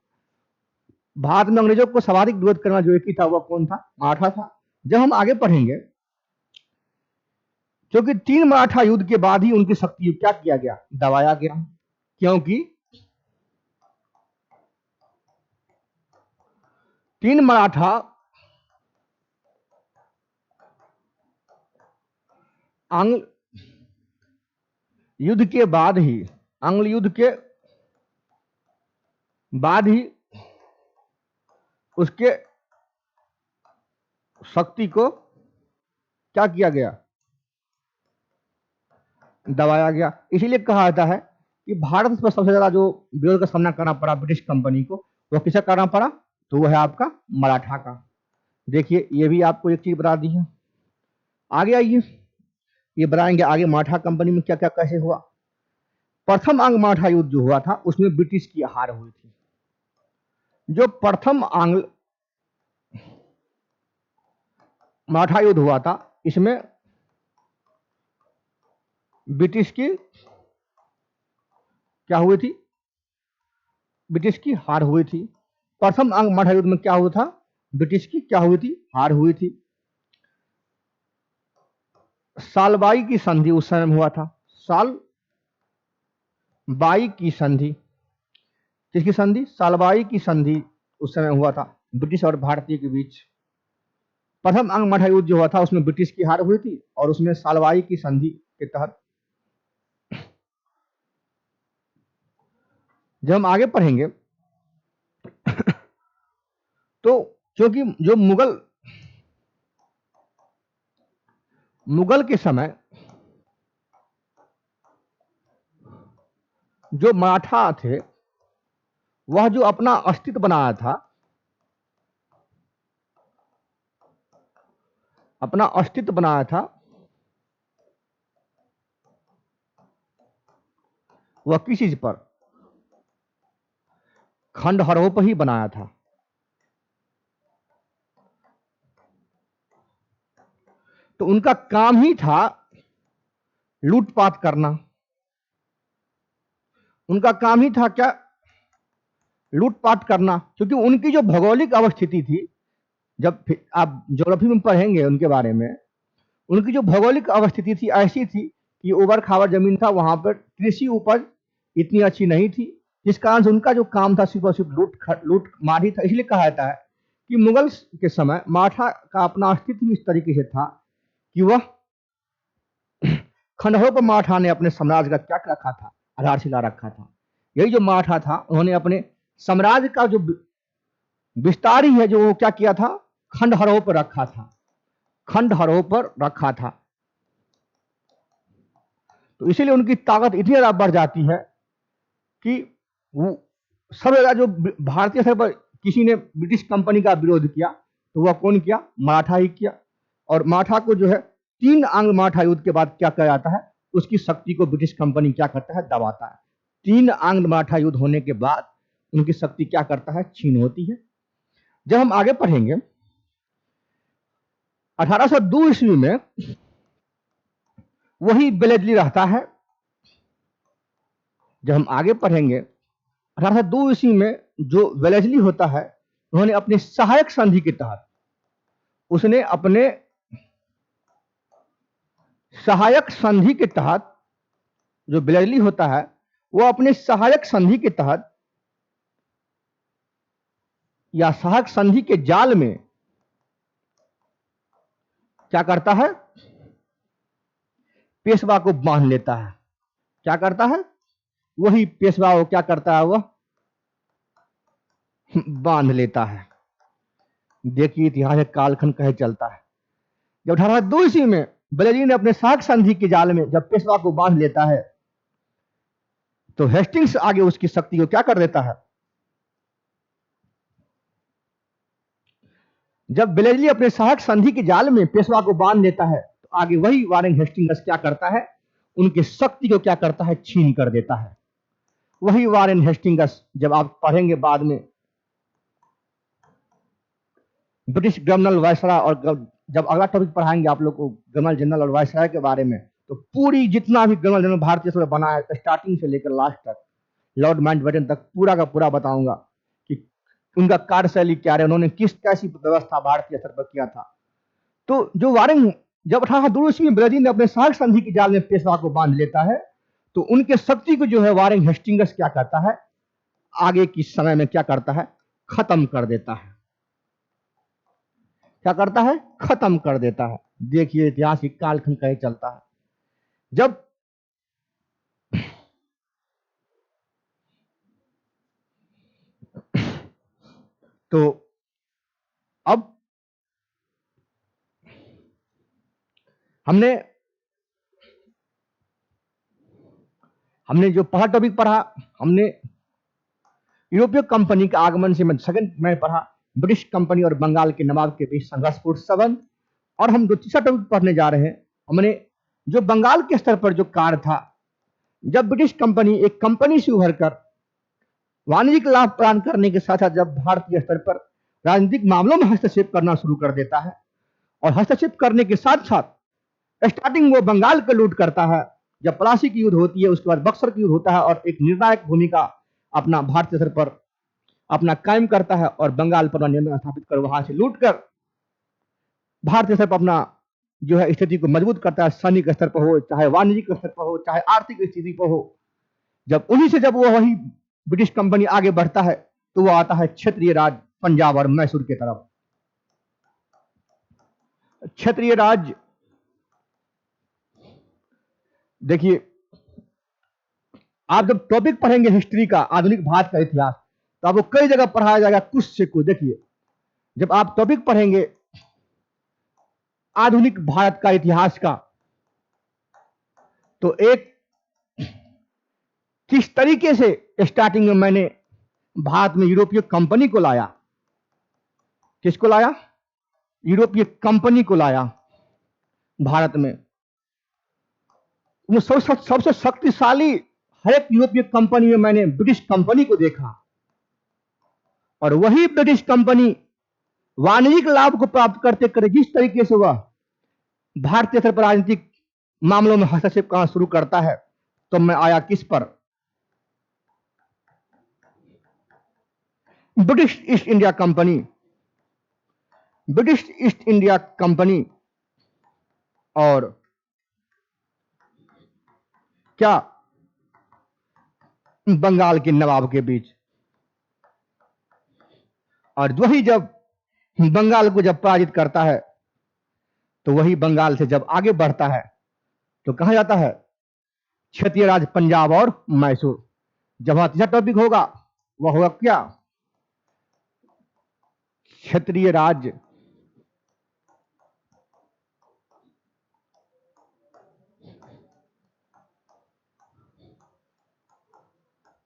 [SPEAKER 1] भारत में अंग्रेजों को सर्वाधिक विरोध करना जो एक ही था वह कौन था? मराठा था। जब हम आगे पढ़ेंगे, क्योंकि 3 मराठा युद्ध के बाद ही उनकी शक्ति क्या किया गया? दबाया गया। क्योंकि 3 मराठा आंग्ल युद्ध के बाद ही उसके शक्ति को क्या किया गया? दबाया गया। इसीलिए कहा जाता है कि भारत पर सबसे ज्यादा जो विरोध का सामना करना पड़ा ब्रिटिश कंपनी को, वह किसे करना पड़ा? तो वह है आपका मराठा का। देखिए ये भी आपको एक चीज बता दी है। आगे आइए, ये बताएंगे आगे मराठा कंपनी में क्या क्या कैसे हुआ। प्रथम आंग्ल मराठा युद्ध जो हुआ था उसमें ब्रिटिश की हार हुई थी। जो प्रथम आंग्ल मराठा युद्ध हुआ था, इसमें ब्रिटिश की क्या हुई थी? ब्रिटिश की हार हुई थी। प्रथम अंग मराठा युद्ध में क्या हुआ था? ब्रिटिश की क्या हुई थी? हार हुई थी। सालबाई की संधि उस समय में हुआ था। साल बाई की संधि, किसकी संधि? सालबाई की संधि उस समय हुआ था ब्रिटिश और भारतीय के बीच। प्रथम अंग मराठा युद्ध जो हुआ था उसमें ब्रिटिश की हार हुई थी और उसमें सालबाई की संधि के तहत। जब हम आगे पढ़ेंगे तो क्योंकि जो मुगल के समय जो मराठा थे वह जो अपना अस्तित्व बनाया था, अपना अस्तित्व बनाया था, वह किस चीज पर? खंडहरों पर ही बनाया था। तो उनका काम ही था लूटपाट करना। उनका काम ही था क्या? लूटपाट करना। क्योंकि उनकी जो भौगोलिक अवस्थिति थी, जब आप ज्योग्राफी में पढ़ेंगे उनके बारे में, उनकी जो भौगोलिक अवस्थिति थी ऐसी थी कि उबड़ खाबड़ जमीन था, वहां पर कृषि उपज इतनी अच्छी नहीं थी, जिस कारण से उनका जो काम था सिर्फ और सिर्फ लूट मार ही था। इसलिए कहा जाता है कि मुगल के समय मराठा का अपना अस्तित्व इस तरीके से था कि वह खंडहरों पर मराठा ने अपने साम्राज्य का क्या रखा था? आधारशिला रखा था। यही जो मराठा था उन्होंने अपने साम्राज्य का जो विस्तार ही है जो वो क्या किया था? खंडहरों पर रखा था। खंडहरों पर रखा था। तो इसीलिए उनकी ताकत इतनी ज्यादा बढ़ जाती है कि वो सब जगह जो भारतीय स्तर पर किसी ने ब्रिटिश कंपनी का विरोध किया तो वह कौन किया? मराठा ही किया। और मराठा को जो है 3 अंग मराठा युद्ध के बाद क्या किया जाता है? उसकी शक्ति को ब्रिटिश कंपनी क्या करता है? दबाता है। 3 अंग मराठा युद्ध होने के बाद उनकी शक्ति क्या करता है? छीन होती है। जब हम आगे पढ़ेंगे 1802 ईस्वी में वही बेलेजली रहता है। जब हम आगे पढ़ेंगे 1802 ईस्वी में जो वेलेस्ली होता है, उन्होंने अपने सहायक संधि के तहत, उसने अपने सहायक संधि के तहत, जो वेलेस्ली होता है वो अपने सहायक संधि के तहत या सहायक संधि के जाल में क्या करता है? पेशवा को बांध लेता है। क्या करता है? वही पेशवा को क्या करता है? वह बांध लेता है। देखिए इतिहास कालखंड कहे चलता है। जब 1802 ईस्वी में वेलेस्ली ने अपने सहायक संधि के जाल में जब पेशवा को बांध लेता है तो हेस्टिंग्स आगे उसकी शक्ति को क्या कर देता है? जब वेलेस्ली अपने सहायक संधि के जाल में पेशवा को बांध लेता है तो आगे वही वारेन हेस्टिंग्स क्या करता है? उनकी शक्ति को क्या करता है? छीन कर देता है। वही वारेन हेस्टिंग्स, जब आप पढ़ेंगे बाद में ब्रिटिश गवर्नर वायसराय, और जब अगला टॉपिक पढ़ाएंगे आप लोग को गवर्नर जनरल और वायसराय के बारे में, तो पूरी जितना भी गवर्नर जनरल भारतीय बना है स्टार्टिंग से लेकर लास्ट तक, लॉर्ड माउंटबेटन तक, पूरा का पूरा बताऊंगा कि उनका कार्यशैली क्या रहा, उन्होंने किस कैसी व्यवस्था भारतीय स्तर पर किया था। तो जो वारेन, जब 1802 ईस्वी में वेलेस्ली ने अपने सहायक संधि के जाल में पेशवा को बांध लेता है तो उनके शक्ति को जो है वारेन हेस्टिंग्स क्या करता है? आगे की समय में क्या करता है? खत्म कर देता है। क्या करता है? खत्म कर देता है। देखिए इतिहास की कालखंड कहीं चलता है। जब तो अब हमने जो पहला टॉपिक पढ़ा, हमने यूरोपीय कंपनी के आगमन से सेकंड में पढ़ा ब्रिटिश कंपनी और बंगाल के नवाब के बीच संघर्षपूर्ण संबंध। और हम जो तीसरा टॉपिक पढ़ने जा रहे हैं, हमने जो बंगाल के स्तर पर जो कार्य था, जब ब्रिटिश कंपनी एक कंपनी से उभरकर वाणिज्यिक लाभ प्रदान करने के साथ साथ जब भारतीय स्तर पर राजनीतिक मामलों में हस्तक्षेप करना शुरू कर देता है, और हस्तक्षेप करने के साथ साथ स्टार्टिंग वो बंगाल को लूट करता है, जब प्लासी की युद्ध होती है, उसके बाद बक्सर की युद्ध होता है और एक निर्णायक भूमिका अपना भारतीय स्तर पर अपना कायम करता है और बंगाल पर नियंत्रण स्थापित कर वहां से लूट कर भारतीय स्तर पर अपना जो है स्थिति को मजबूत करता है, सैनिक स्तर पर हो, चाहे वाणिज्यिक स्तर पर हो, चाहे आर्थिक स्थिति पर हो। जब उन्हीं से जब वो वही ब्रिटिश कंपनी आगे बढ़ता है तो वो आता है क्षेत्रीय राज पंजाब और मैसूर की तरफ। क्षेत्रीय राज देखिए, आप जब टॉपिक पढ़ेंगे हिस्ट्री का, आधुनिक भारत का इतिहास, तो आपको कई जगह पढ़ाया जाएगा कुछ से कुछ। देखिए, जब आप टॉपिक पढ़ेंगे आधुनिक भारत का इतिहास का, तो एक किस तरीके से स्टार्टिंग में मैंने भारत में यूरोपीय कंपनी को लाया। किसको लाया? यूरोपीय कंपनी को लाया भारत में। सबसे शक्तिशाली हर एक यूरोपीय कंपनी में मैंने ब्रिटिश कंपनी को देखा, और वही ब्रिटिश कंपनी वाणिज्यिक लाभ को प्राप्त करते करते जिस तरीके से वह भारतीय स्तर पर राजनीतिक मामलों में हस्तक्षेप करना शुरू करता है, तो मैं आया किस पर? British east India company. British east India company और क्या बंगाल के नवाब के बीच। और वही जब बंगाल को जब पराजित करता है, तो वही बंगाल से जब आगे बढ़ता है तो कहा जाता है क्षेत्रीय राज पंजाब और मैसूर। जब वहां तीसरा टॉपिक होगा वह होगा क्या? क्षेत्रीय राज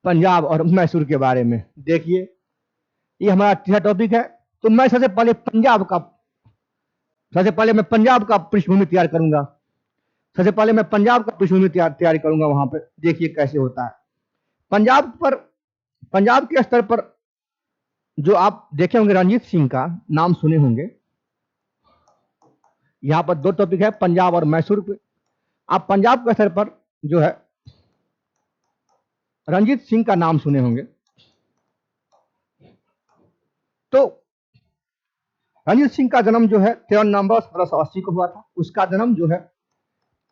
[SPEAKER 1] पंजाब और मैसूर के बारे में। देखिए, ये हमारा तीसरा टॉपिक है। तो मैं सबसे पहले पंजाब का पृष्ठभूमि तैयार करूंगा। सबसे पहले मैं पंजाब का पृष्ठभूमि तैयारी करूंगा। वहां पर देखिए कैसे होता है। पंजाब के स्तर पर जो आप देखे होंगे, रणजीत सिंह का नाम सुने होंगे। यहां पर दो टॉपिक है, पंजाब और मैसूर पे। आप पंजाब के स्तर पर जो है रणजीत सिंह का नाम सुने होंगे। तो रणजीत सिंह का जन्म जो है 13 नवंबर 1780 को हुआ था। उसका जन्म जो है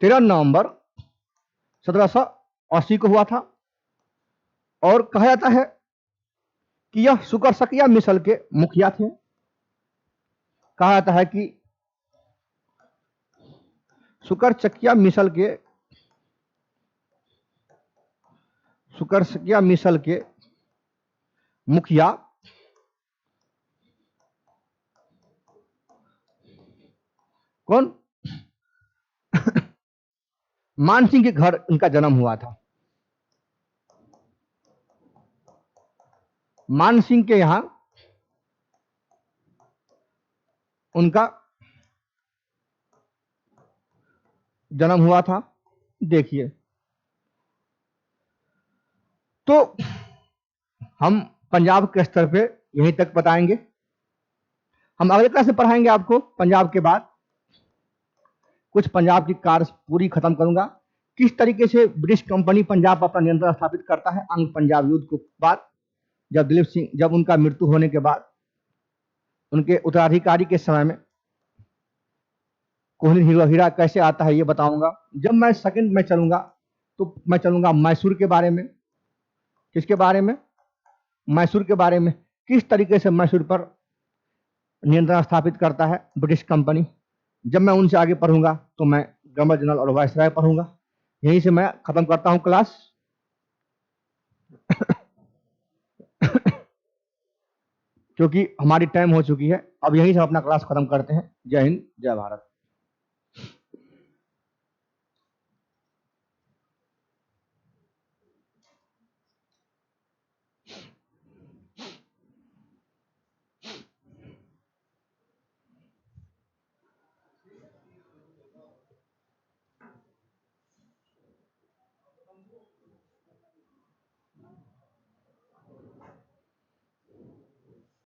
[SPEAKER 1] 13 नवंबर 1780 को हुआ था। और कहा जाता है कि यह सुकरसकिया मिसल के मुखिया थे। कहा जाता है कि सुकरसकिया मिसल के मुखिया कौन? मान सिंह के घर उनका जन्म हुआ था। मान सिंह के यहां उनका जन्म हुआ था। देखिए, तो हम पंजाब के स्तर पे यहीं तक बताएंगे। हम अगले क्लास में पढ़ाएंगे आपको पंजाब के बाद कुछ पंजाब की कार्य पूरी खत्म करूंगा। किस तरीके से ब्रिटिश कंपनी पंजाब पर अपना नियंत्रण स्थापित करता है अंग पंजाब युद्ध के बाद, जब उनका मृत्यु होने के बाद उनके उत्तराधिकारी के समय में कोहिनूर हीरा कैसे आता है ये बताऊंगा। जब मैं सेकंड में चलूंगा तो मैं चलूंगा मैसूर के बारे में। किसके बारे में? मैसूर के बारे में। किस तरीके से मैसूर पर नियंत्रण स्थापित करता है ब्रिटिश कंपनी। जब मैं उनसे आगे पढ़ूंगा तो मैं गवर्नर जनरल और वायसराय पढ़ूंगा। यहीं से मैं खत्म करता हूं क्लास। क्योंकि हमारी टाइम हो चुकी है। अब यहीं से अपना क्लास खत्म करते हैं। जय हिंद, जय भारत।